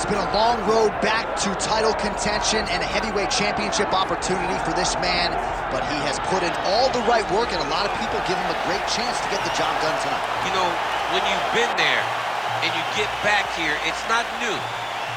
been a long road back to title contention and a heavyweight championship opportunity for this man, but he has put in all the right work, and a lot of people give him a great chance to get the job done tonight. You know, when you've been there and you get back here, it's not new.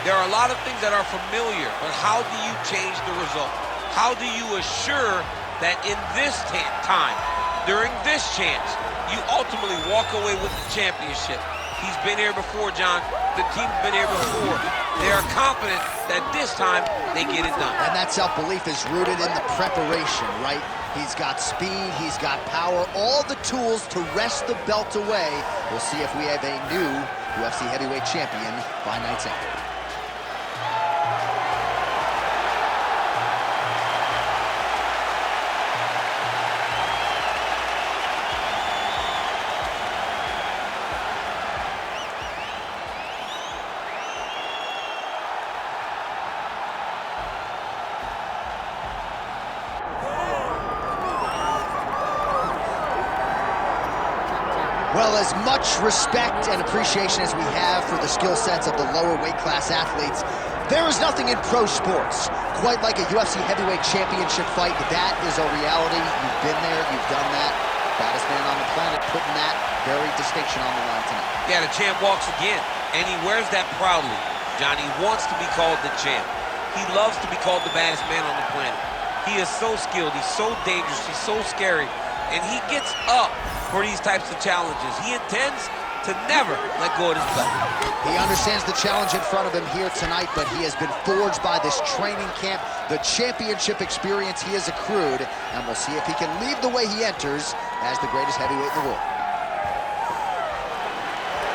There are a lot of things that are familiar, but how do you change the result? How do you assure that in this time, during this chance, you ultimately walk away with the championship? He's been here before, John. The team's been here before. They are confident that this time they get it done. And that self-belief is rooted in the preparation, right? He's got speed, he's got power, all the tools to wrest the belt away. We'll see if we have a new UFC heavyweight champion by night's end. Well, as much respect and appreciation as we have for the skill sets of the lower weight class athletes, there is nothing in pro sports quite like a UFC heavyweight championship fight. That is a reality. You've been there, you've done that. Baddest man on the planet putting that very distinction on the line tonight. Yeah, the champ walks again, and he wears that proudly. Johnny wants to be called the champ. He loves to be called the baddest man on the planet. He is so skilled, he's so dangerous, he's so scary, and he gets up for these types of challenges. He intends to never let go of his belt. He understands the challenge in front of him here tonight, but he has been forged by this training camp, the championship experience he has accrued, and we'll see if he can leave the way he enters as the greatest heavyweight in the world.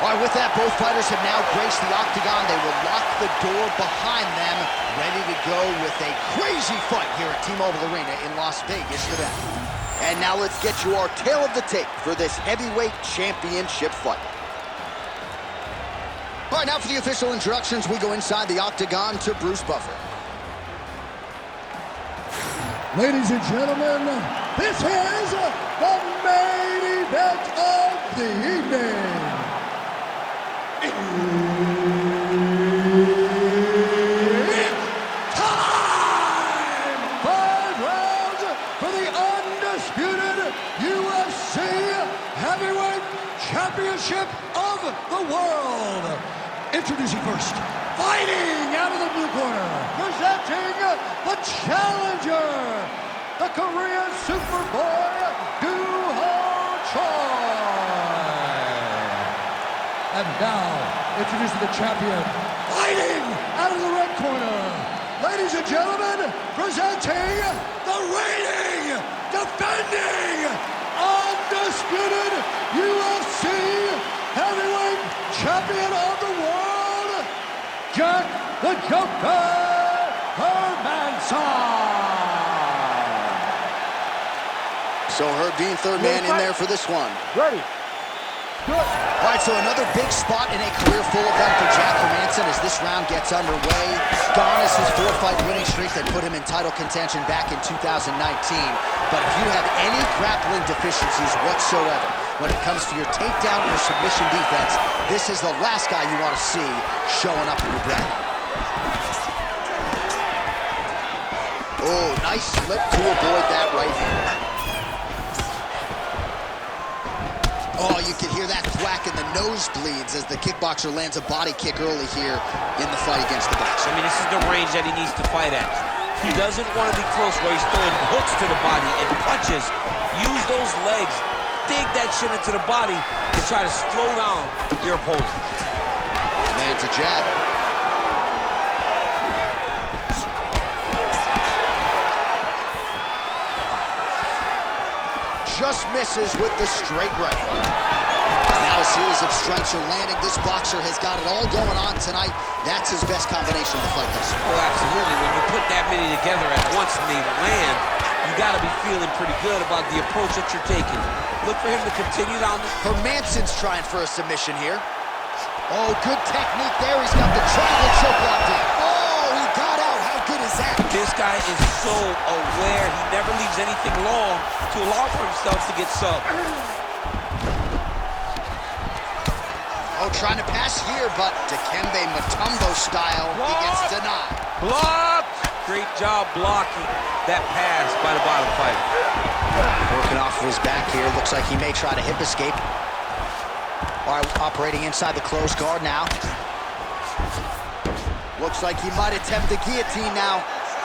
All right, with that, both fighters have now graced the octagon. They will lock the door behind them, ready to go with a crazy fight here at T-Mobile Arena in Las Vegas, Nevada. And now let's get you our tale of the tape for this heavyweight championship fight. All right, now for the official introductions, we go inside the octagon to Bruce Buffer. Ladies and gentlemen, this is the main event of the evening. It's time! 5 rounds for the undisputed UFC Heavyweight Championship of the world. Introducing first, fighting out of the blue corner, presenting the challenger, the Korean Superboy, And now, introducing the champion, fighting out of the red corner. Ladies and gentlemen, presenting the reigning, defending, undisputed UFC heavyweight champion of the world, Jack the Joker Hermansson. So Herb Dean, third man in there for this one. Ready. Good. All right, so another big spot in a career-full event for Jack Hermansson as this round gets underway. Gone is his 4-fight winning streak that put him in title contention back in 2019. But if you have any grappling deficiencies whatsoever when it comes to your takedown or submission defense, this is the last guy you want to see showing up in your bracket. Oh, nice slip to avoid that right hand. Oh, you can hear that thwack in the nosebleeds as the kickboxer lands a body kick early here in the fight against the boxer. I mean, this is the range that he needs to fight at. He doesn't want to be close where he's throwing hooks to the body and punches. Use those legs, dig that shit into the body to try to slow down your opponent. Lands a jab. Just misses with the straight right. Now a series of strikes are landing. This boxer has got it all going on tonight. That's his best combination of the fight thus far. Oh, absolutely. When you put that many together at once and they land, you got to be feeling pretty good about the approach that you're taking. Look for him to continue down the... Hermansson's trying for a submission here. Oh, good technique there. He's got the triangle choke locked in. Oh, he got out. How good is that? This guy is so aware. He never leaves anything long to allow for himself to get subbed. Oh, Oh, trying to pass here, but Dikembe Mutombo style, he gets denied. Blocked! Great job blocking that pass by the bottom fighter. Working off of his back here. Looks like he may try to hip escape. All right, operating inside the closed guard now. Looks like he might attempt the guillotine now.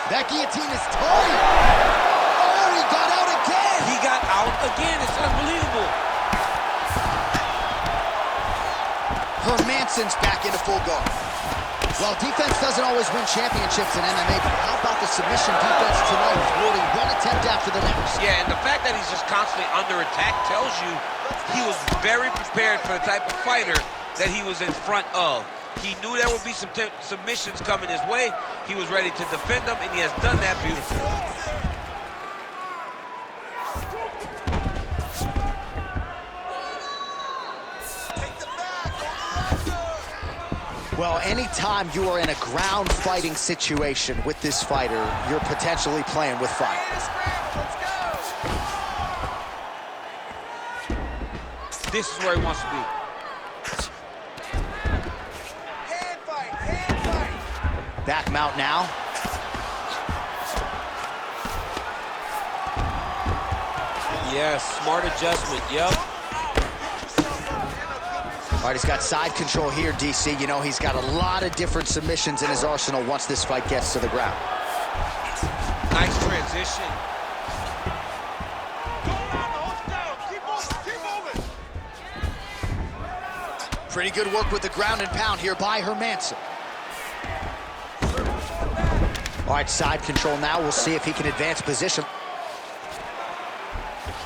That guillotine is tight. Oh, he got out again. He got out again. It's unbelievable. Hermansson's back into full guard. Well, defense doesn't always win championships in MMA, but how about the submission defense tonight, thwarting one attempt after the next? Yeah, and the fact that he's just constantly under attack tells you he was very prepared for the type of fighter that he was in front of. He knew there would be some submissions coming his way. He was ready to defend them, and he has done that beautifully. Well, anytime you are in a ground fighting situation with this fighter, you're potentially playing with fire. This is where he wants to be. Hand fight. Back mount now. Yes, smart adjustment, yep. All right, he's got side control here, DC. You know, he's got a lot of different submissions in his arsenal once this fight gets to the ground. Nice transition. Pretty good work with the ground and pound here by Hermansson. All right, side control now. We'll see if he can advance position.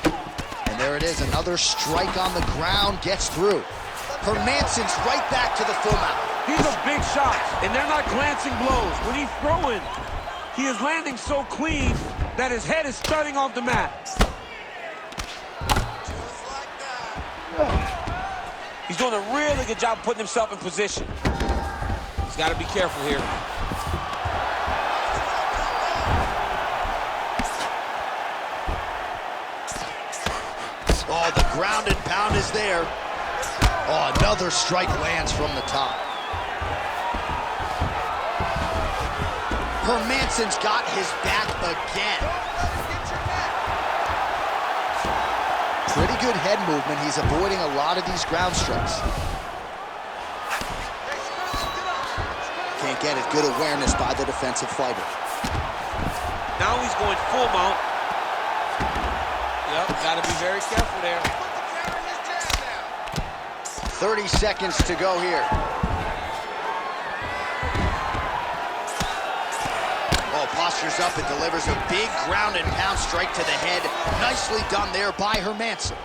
And there it is, another strike on the ground, gets through. Hermansson's right back to the full mount. These are big shots, and they're not glancing blows. When he's throwing, he is landing so clean that his head is starting off the mat. He's doing a really good job putting himself in position. He's got to be careful here. Oh, the ground and pound is there. Oh, another strike lands from the top. Hermansson's got his back again. Pretty good head movement. He's avoiding a lot of these ground strikes. Can't get it. Good awareness by the defensive fighter. Now he's going full mount. Yep, got to be very careful there. 30 seconds to go here. Oh, postures up and delivers a big ground and pound strike to the head. Nicely done there by Hermansson.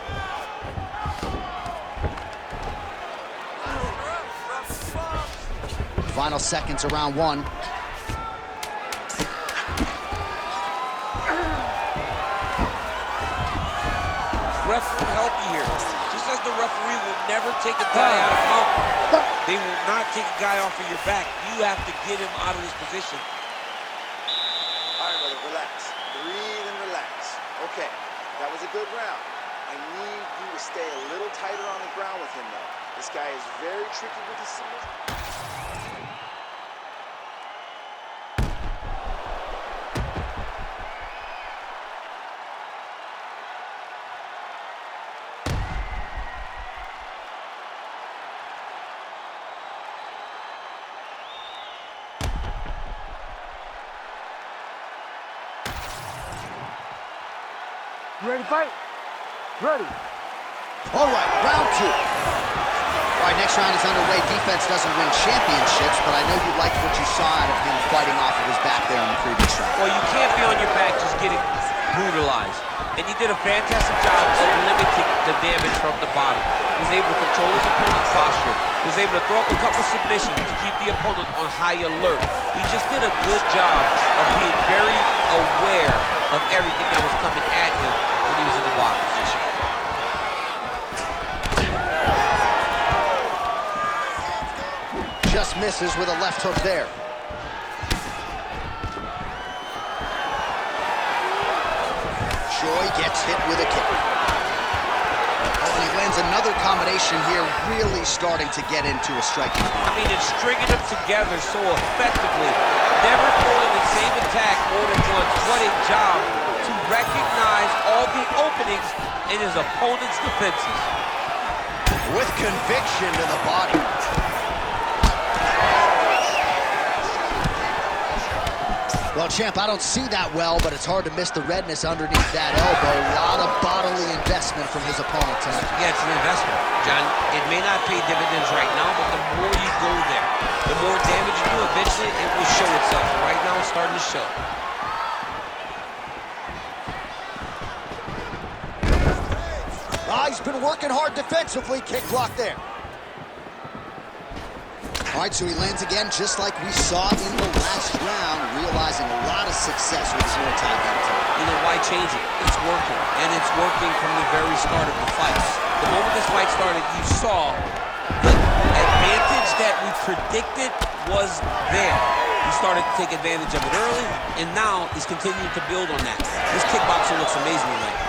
Final seconds of round one. Referee help you here. Just as the referee will never take a guy out of mount, they will not take a guy off of your back. You have to get him out of this position. All right, brother, relax. Breathe and relax. Okay, that was a good round. I need you to stay a little tighter on the ground with him, though. This guy is very tricky with his submission. You ready to fight? Ready. All right, round two. All right, next round is underway. Defense doesn't win championships, but I know you liked what you saw out of him fighting off of his back there in the previous round. Well, you can't be on your back just getting brutalized. And he did a fantastic job of limiting the damage from the bottom. He was able to control his opponent's posture. He was able to throw up a couple submissions to keep the opponent on high alert. He just did a good job of being very aware of everything that was coming at him when he was in the box position. Just misses with a left hook there. Joy gets hit with a kick. Oh, And he lands another combination here, really starting to get into a striking point. I mean, it's stringing them together so effectively. Never throwing the same attack more than once. What a job to recognize all the openings in his opponent's defenses. With conviction to the body. Well, champ, I don't see that well, but it's hard to miss the redness underneath that elbow. A lot of bodily investment from his opponent tonight. Yeah, it's an investment, John. It may not pay dividends right now, but the more you go there, the more damage you do, eventually it will show itself. Right now, it's starting to show. He's been working hard defensively. Kick block there. All right, so he lands again just like we saw in the last round, realizing a lot of success with his multi-hand. You know, why change it? It's working, and it's working from the very start of the fight. The moment this fight started, you saw the advantage that we predicted was there. He started to take advantage of it early, and now he's continuing to build on that. This kickboxer looks amazing tonight.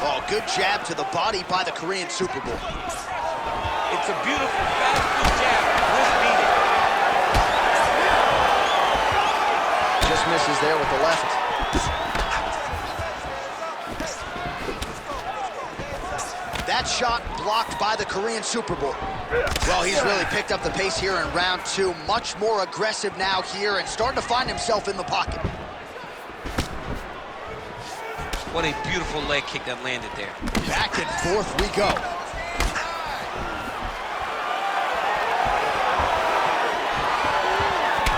Oh, good jab to the body by the Korean Super Bowl. It's a beautiful, fast, good jab. Let's beat it. Just misses there with the left. That shot blocked by the Korean Super Bowl. Well, he's really picked up the pace here in round two. Much more aggressive now here and starting to find himself in the pocket. What a beautiful leg kick that landed there. Back and forth we go.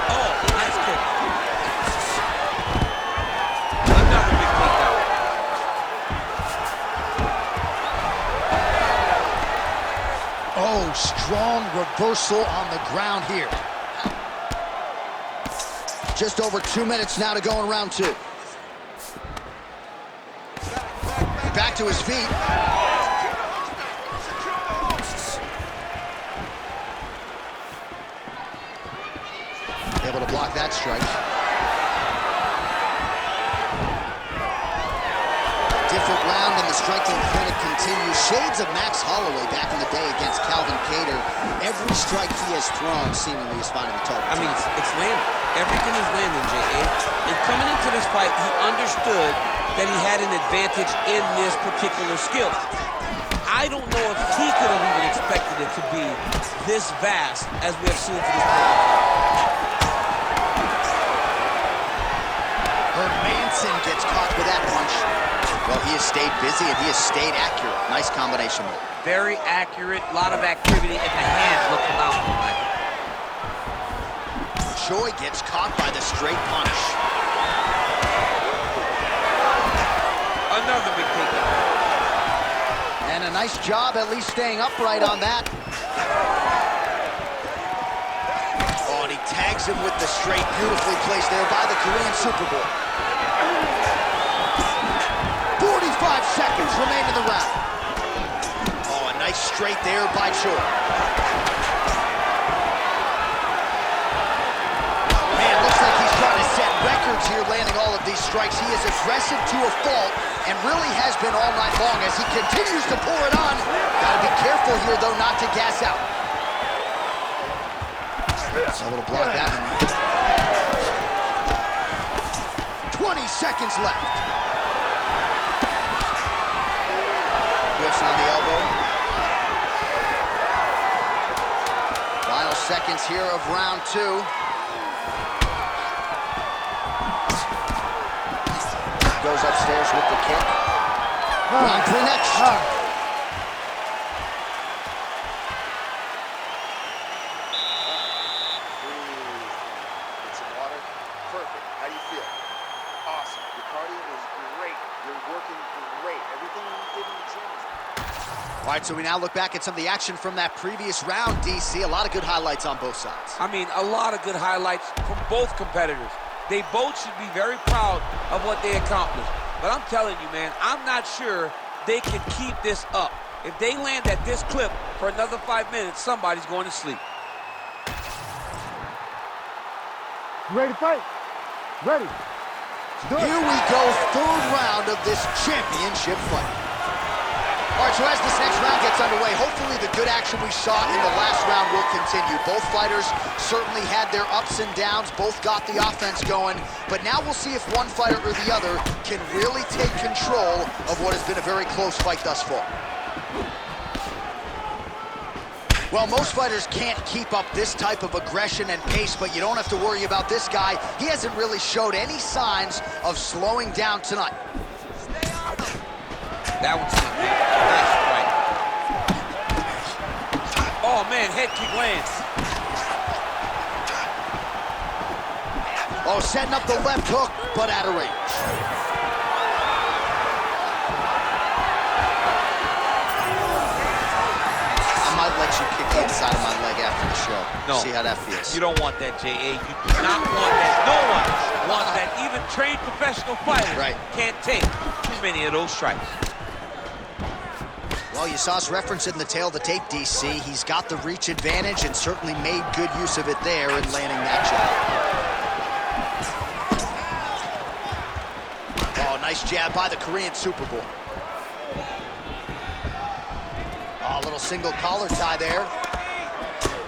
Oh, nice kick. Another big takedown. Oh, strong reversal on the ground here. Just over 2 minutes now to go in round two. Back to his feet. Able to block that strike. Different round and the striking clinic continues. Shades of Max Holloway back in the day against Calvin Kattar. Every strike he has thrown seemingly is finding the target. I mean, it's landing. Everything is landing, J.A. And coming into this fight, he understood that he had an advantage in this particular skill. I don't know if he could have even expected it to be this vast as we have seen to this point. Hermanson gets caught with that punch. Well, he has stayed busy and he has stayed accurate. Nice combination there. Very accurate, a lot of activity, and the hands look phenomenal, Mike. Choi gets caught by the straight punch. Another big takedown. And a nice job at least staying upright on that. Oh, and he tags him with the straight, beautifully placed there by the Korean Super Bowl. 45 seconds remain in the round. Oh, a nice straight there by Choi. Man, looks like he's trying to set records here, landing all of these strikes. He is aggressive to a fault and really has been all night long as he continues to pour it on. Gotta be careful here, though, not to gas out. Able to block that one. 20 seconds left. Whiffs on the elbow. Final seconds here of round two. Goes upstairs with the kick. Round three next. Get some water. Perfect. How do you feel? Awesome. Your cardio is great. You're working great. Everything you did in the gym is All right, so we now look back at some of the action from that previous round, DC. A lot of good highlights on both sides. I mean, a lot of good highlights from both competitors. They both should be very proud of what they accomplished. But I'm telling you, man, I'm not sure they can keep this up. If they land at this clip for another 5 minutes, somebody's going to sleep. You ready to fight? Ready. Here we go, third round of this championship fight. All right, so as this next round gets underway, hopefully the good action we saw in the last round will continue. Both fighters certainly had their ups and downs, both got the offense going, but now we'll see if one fighter or the other can really take control of what has been a very close fight thus far. Well, most fighters can't keep up this type of aggression and pace, but you don't have to worry about this guy. He hasn't really showed any signs of slowing down tonight. That one's a nice strike. Oh, man, head kick lands. Oh, setting up the left hook, but out of range. I might let you kick the inside of my leg after the show. No. See how that feels. You don't want that, J.A. You do not want that. No one wants that. Even trained professional fighters can't take too many of those strikes. Well, you saw us reference it in the tail of the tape, DC. He's got the reach advantage and certainly made good use of it there in landing that jab. Oh, nice jab by the Korean Superboy. Oh, a little single collar tie there.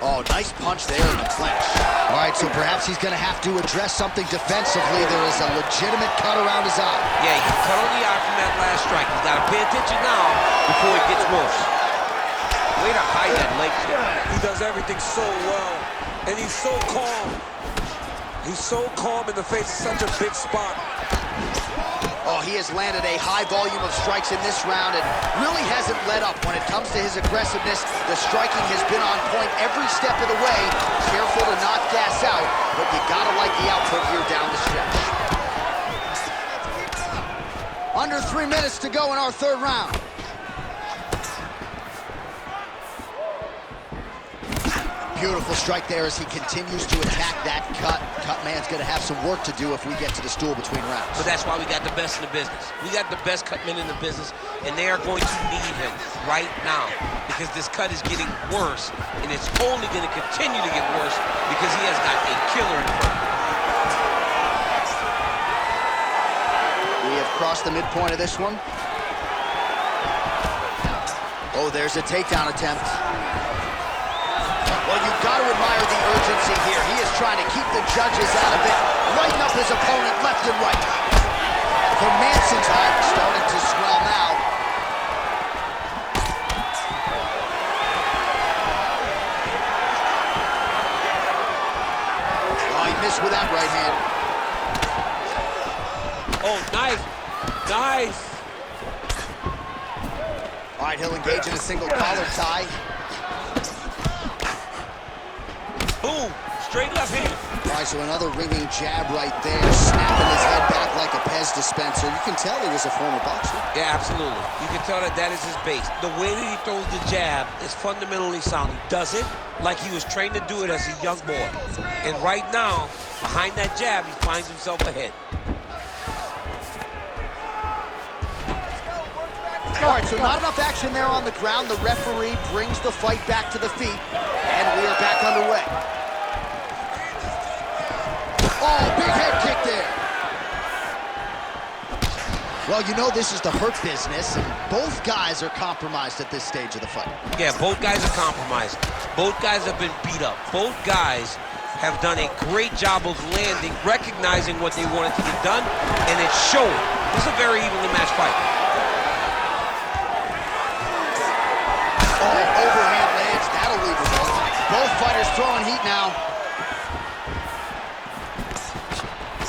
Oh, nice punch there in the clinch. All right, so perhaps he's going to have to address something defensively. There is a legitimate cut around his eye. Yeah, he cut on the eye from that last strike. He's got to pay attention now before it gets worse. Way to hide that leg kick. He does everything so well, and he's so calm. He's so calm in the face of such a big spot. Oh, he has landed a high volume of strikes in this round and really hasn't let up. When it comes to his aggressiveness, the striking has been on point every step of the way. Careful to not gas out, but you gotta like the output here down the stretch. Under 3 minutes to go in our third round. Beautiful strike there as he continues to attack that cut. Cut man's gonna have some work to do if we get to the stool between rounds. But that's why we got the best in the business. We got the best cut men in the business, and they are going to need him right now because this cut is getting worse, and it's only gonna continue to get worse because he has got a killer in front of him. We have crossed the midpoint of this one. Oh, there's a takedown attempt. Well, you've got to admire the urgency here. He is trying to keep the judges out of it, lighten up his opponent left and right. For Manson's heart, starting to swell now. Oh, he missed with that right hand. Oh, nice. Nice. All right, he'll engage in a single collar tie. Boom, straight left hand. All right, so another ringing jab right there, snapping his head back like a Pez dispenser. You can tell he was a former boxer. Yeah, absolutely. You can tell that that is his base. The way that he throws the jab is fundamentally sound. He does it like he was trained to do it as a young boy. And right now, behind that jab, he finds himself ahead. All right, so not enough action there on the ground. The referee brings the fight back to the feet, and we are back underway. Oh, big head kick there. Well, you know this is the hurt business, and both guys are compromised at this stage of the fight. Yeah, both guys are compromised. Both guys have been beat up. Both guys have done a great job of landing, recognizing what they wanted to get done, and it's showing. This is a very evenly matched fight. Oh, overhand lands, that'll leave him open. Both fighters throwing heat now.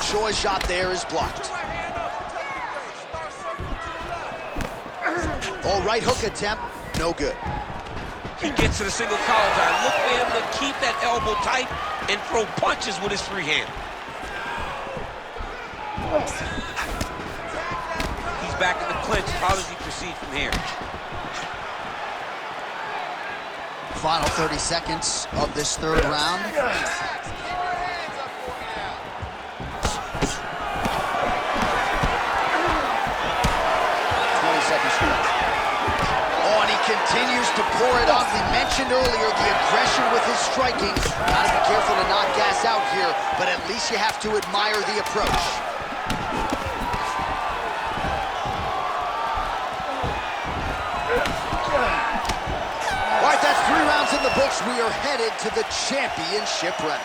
Choi's shot there is blocked. Oh, right hook attempt, no good. He gets to the single collar tie. Look for him to keep that elbow tight and throw punches with his free hand. He's back in the clinch. How does he proceed from here? Final 30 seconds of this third round. 20 seconds left. Oh, and he continues to pour it on. We mentioned earlier the aggression with his striking. Gotta be careful to not gas out here, but at least you have to admire the approach. the books, we are headed to the championship rounds.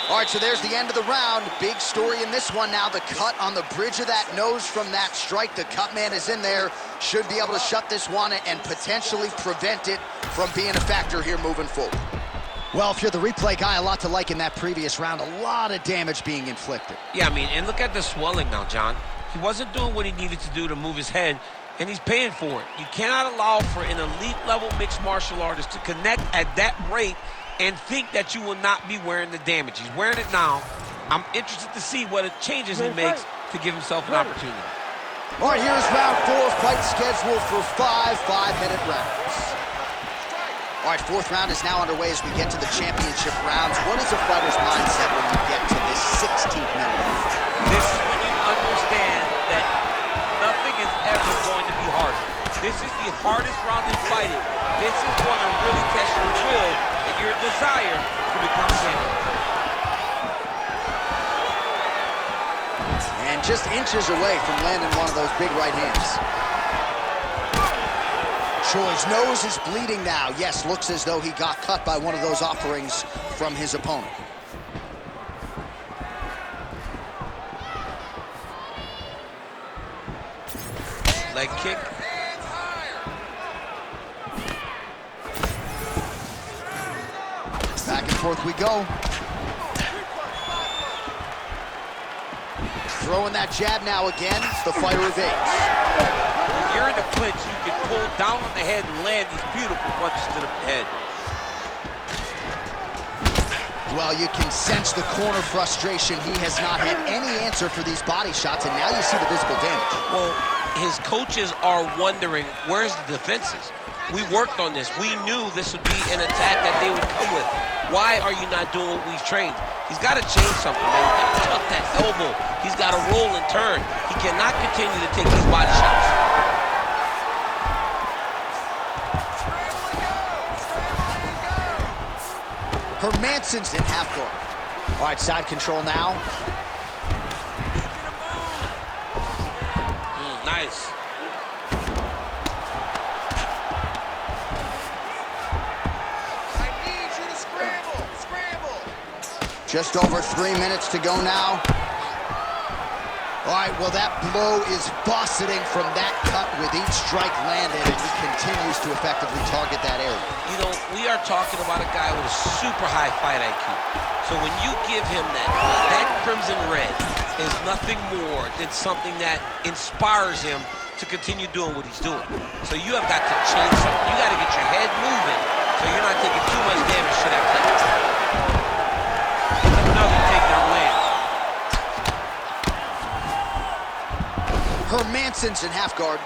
All right, so there's the end of the round. Big story in this one now. The cut on the bridge of that nose from that strike. The cut man is in there. Should be able to shut this one and potentially prevent it from being a factor here moving forward. Well, if you're the replay guy, a lot to like in that previous round. A lot of damage being inflicted. Yeah, I mean, and look at the swelling now, John. He wasn't doing what he needed to do to move his head, and he's paying for it. You cannot allow for an elite-level mixed martial artist to connect at that rate and think that you will not be wearing the damage. He's wearing it now. I'm interested to see what changes he makes to give himself an opportunity. All right, here's round 4, fight scheduled for 5 5-minute rounds. All right, 4th round is now underway as we get to the championship rounds. What is a fighter's mindset when you get to this 16th minute? This is when you understand that nothing is ever going to be hard. This is the hardest round in fighting. This is going to really test your will and your desire to become champion. And just inches away from landing one of those big right hands. Choi's nose is bleeding now. Yes, looks as though he got cut by one of those offerings from his opponent. Leg kick. Back and forth we go. Throwing that jab now again. The fighter evades. When you're in the clinch, you can pull down on the head and land these beautiful punches to the head. Well, you can sense the corner frustration. He has not had any answer for these body shots, and now you see the visible damage. Well, his coaches are wondering, where's the defenses? We worked on this. We knew this would be an attack that they would come with. Why are you not doing what we've trained? He's got to change something, man. He's got to tuck that elbow. He's got to roll and turn. He cannot continue to take these body shots. Hermansson's in half guard. All right, side control now. Nice. I need you to scramble, scramble. Just over 3 minutes to go now. All right, well, that blow is buffeting from that cut with each strike landed, and he continues to effectively target that area. You know, we are talking about a guy with a super high fight IQ. So when you give him that crimson red is nothing more than something that inspires him to continue doing what he's doing. So you have got to change something. You got to get your head moving so you're not taking too much damage to that plate. Another takedown land. Hermansson's in half guard.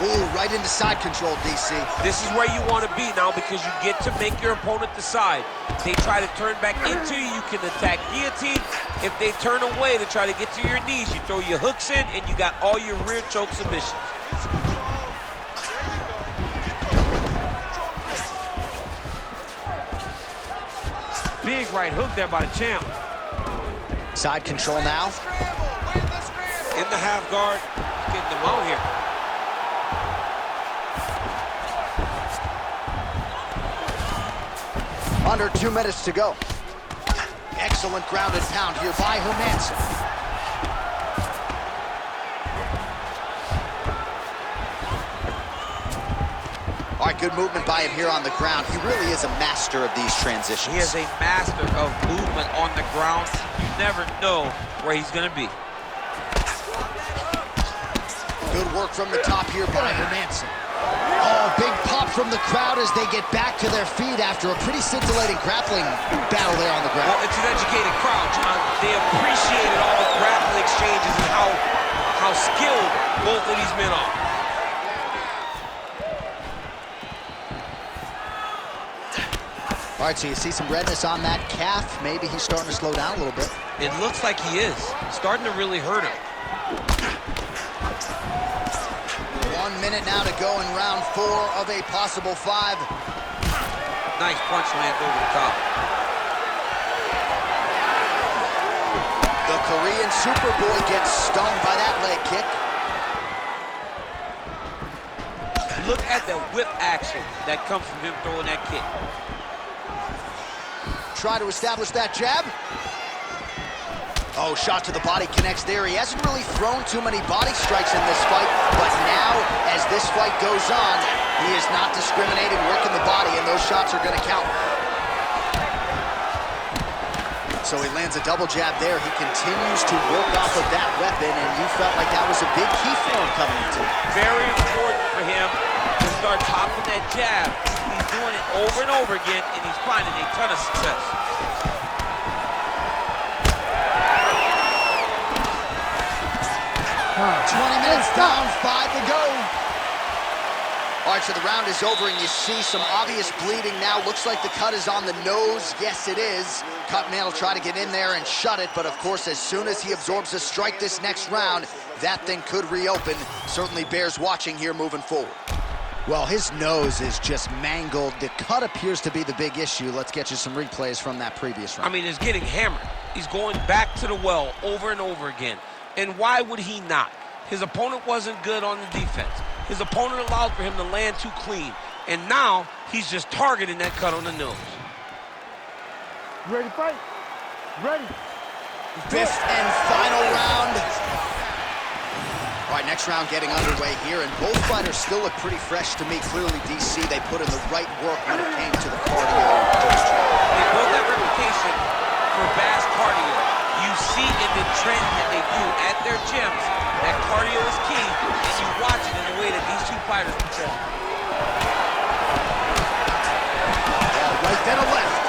Ooh, right into side control, DC. This is where you want to be now because you get to make your opponent decide. They try to turn back into you, you can attack guillotine. If they turn away to try to get to your knees, you throw your hooks in and you got all your rear choke submissions. Big right hook there by the champ. Side control now. In the half guard, getting them out here. Under 2 minutes to go. Excellent grounded pound here by Hermansson. All right, good movement by him here on the ground. He really is a master of these transitions. He is a master of movement on the ground. You never know where he's going to be. Good work from the top here by Hermansson. Oh, big pop from the crowd as they get back to their feet after a pretty scintillating grappling battle there on the ground. Well, it's an educated crowd, John. They appreciated all the grappling exchanges and how skilled both of these men are. All right, so you see some redness on that calf. Maybe he's starting to slow down a little bit. It looks like he is. Starting to really hurt him. 1 minute now to go in round 4 of a possible 5. Nice punch land over the top. The Korean Superboy gets stung by that leg kick. Look at the whip action that comes from him throwing that kick. Try to establish that jab. Oh, shot to the body connects there. He hasn't really thrown too many body strikes in this fight, but now, as this fight goes on, he is not discriminating, working the body, and those shots are going to count. So he lands a double jab there. He continues to work off of that weapon, and you felt like that was a big key for him coming into it. Very important for him to start popping that jab. He's doing it over and over again, and he's finding a ton of success. Huh. 20 minutes down, 5 to go. All right, so the round is over, and you see some obvious bleeding now. Looks like the cut is on the nose. Yes, it is. Cutman will try to get in there and shut it, but of course, as soon as he absorbs a strike this next round, that thing could reopen. Certainly bears watching here moving forward. Well, his nose is just mangled. The cut appears to be the big issue. Let's get you some replays from that previous round. I mean, it's getting hammered. He's going back to the well over and over again. And why would he not? His opponent wasn't good on the defense. His opponent allowed for him to land too clean. And now, he's just targeting that cut on the nose. Ready to fight? Ready. Fifth and final round. All right, next round getting underway here, and both fighters still look pretty fresh to me. Clearly, DC, they put in the right work when it came to the cardio. They built that reputation for fast cardio. You see in the training that they do at their gyms that cardio is key, and you watch it in the way that these two fighters perform. Right, then a left.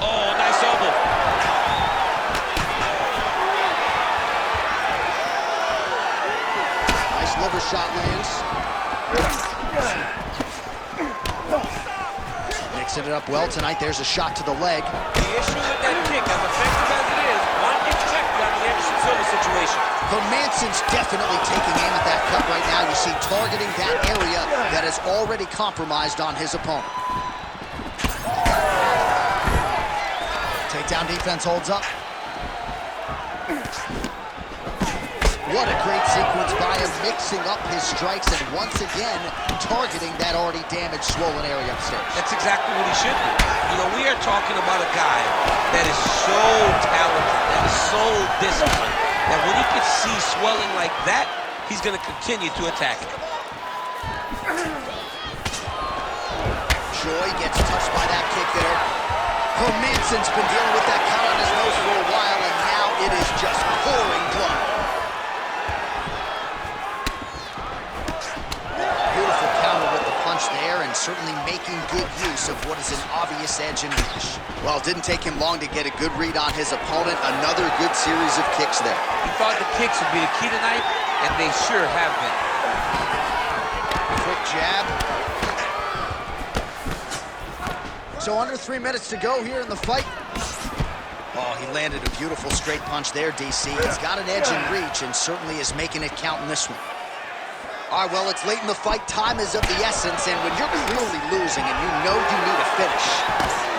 Oh, nice elbow. Nice liver shot lands. Mixing it up well tonight. There's a shot to the leg. The issue with that kick, as effective as it is, one gets checked on the Anderson Silva situation. Hermansson's definitely taking aim at that cut right now. You see, targeting that area that is already compromised on his opponent. Takedown defense holds up. What a great sequence by him, mixing up his strikes and once again targeting that already damaged, swollen area upstairs. That's exactly what he should do. You know, we are talking about a guy that is so talented, that is so disciplined, that when he can see swelling like that, he's going to continue to attack it. Joy gets touched by that kick there. Hermansson's been dealing with that cut on his nose for a while, and now it is just pouring blood. Beautiful counter with the punch there, and certainly making good use of what is an obvious edge and reach. Well, it didn't take him long to get a good read on his opponent. Another good series of kicks there. He thought the kicks would be the key tonight, and they sure have been. Quick jab. So under 3 minutes to go here in the fight. Oh, he landed a beautiful straight punch there, DC. He's got an edge in reach and certainly is making it count in this one. All right, well, it's late in the fight. Time is of the essence, and when you're clearly losing and you know you need a finish,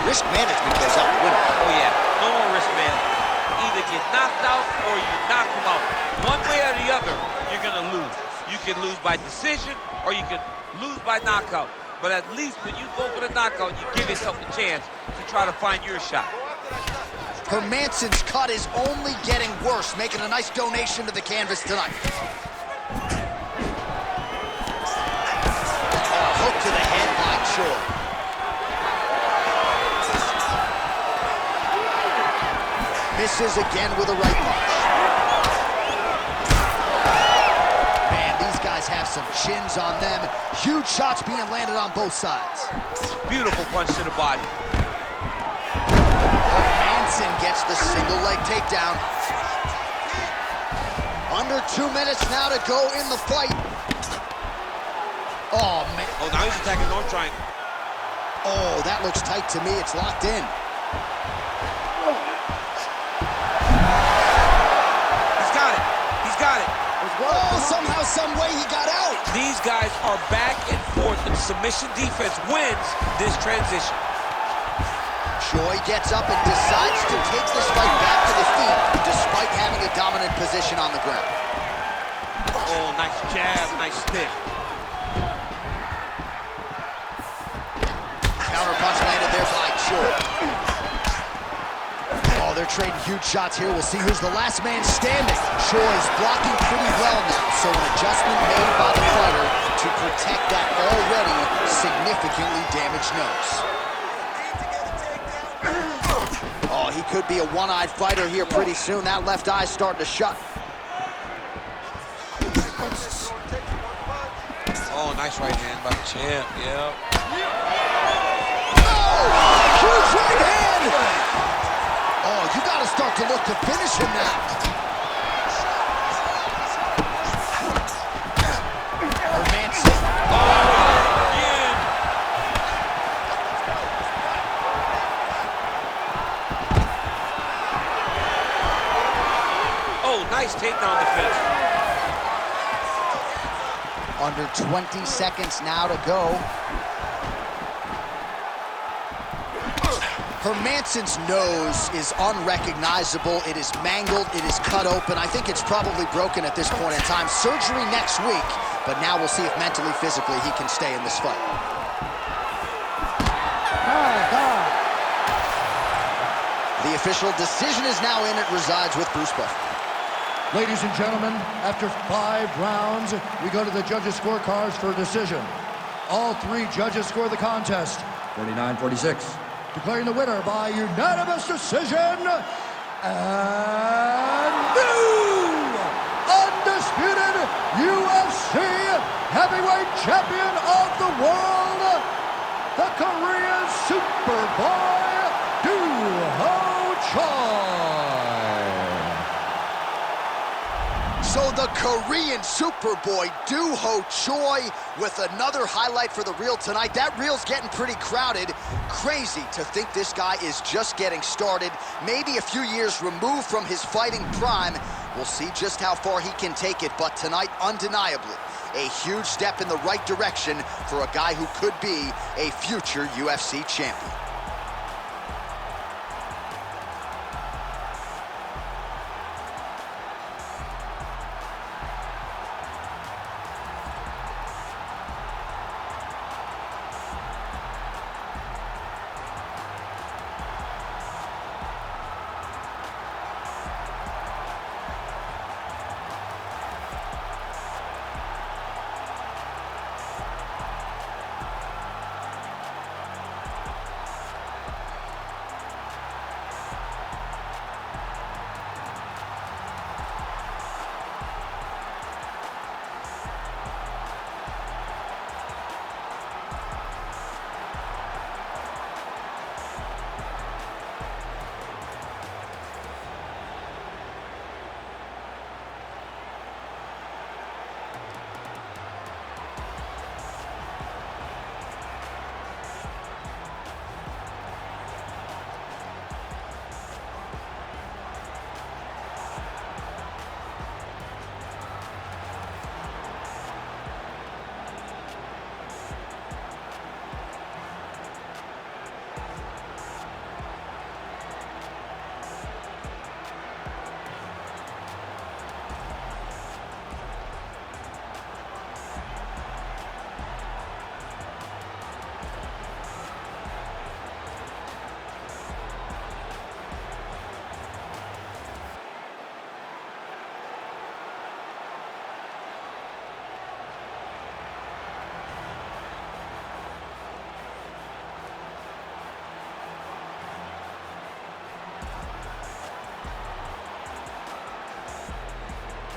risk management goes out the window. Oh, yeah. No more risk management. Either get knocked out or you knock him out. One way or the other, you're going to lose. You can lose by decision or you can lose by knockout. But at least when you go for the knockout, you give yourself a chance to try to find your shot. Hermansson's cut is only getting worse, making a nice donation to the canvas tonight. Hook to the head by Choi. Misses again with a right punch. Man, these guys have some chins on them. Huge shots being landed on both sides. Beautiful punch to the body. Hermansson gets the single leg takedown. Under 2 minutes now to go in the fight. Oh, man. Oh, now he's attacking arm triangle. Oh, that looks tight to me. It's locked in. He's got it. He's got it. Oh, somehow, some way he got out. These guys are back and forth, and submission defense wins this transition. Choi gets up and decides to take this fight back to the feet despite having a dominant position on the ground. Oh, nice jab, nice stick. Counter punch landed there by Choi. Oh, they're trading huge shots here. We'll see who's the last man standing. Choi's blocking pretty well now, so an adjustment made by the fighter to protect that already significantly damaged nose. Oh, he could be a one-eyed fighter here pretty soon. That left eye's starting to shut. Oh, nice right hand by the champ, yeah. Oh, huge right hand! Oh, you got to start to look to finish him now. Hermanson. Again. Oh, nice takedown defense. Under 20 seconds now to go. Hermanson's nose is unrecognizable. It is mangled. It is cut open. I think it's probably broken at this point in time. Surgery next week, but now we'll see if mentally, physically, he can stay in this fight. The official decision is now in. It resides with Bruce Buffer. Ladies and gentlemen, after 5 rounds, we go to the judges' scorecards for a decision. All 3 judges score the contest, 49-46. Declaring the winner by unanimous decision, and new undisputed UFC heavyweight champion of the world, the Korean Superboy, Doo-Ho Choi. So the Korean Superboy, Doo-Ho Choi, with another highlight for the reel tonight. That reel's getting pretty crowded. Crazy to think this guy is just getting started, maybe a few years removed from his fighting prime. We'll see just how far he can take it, but tonight, undeniably, a huge step in the right direction for a guy who could be a future UFC champion.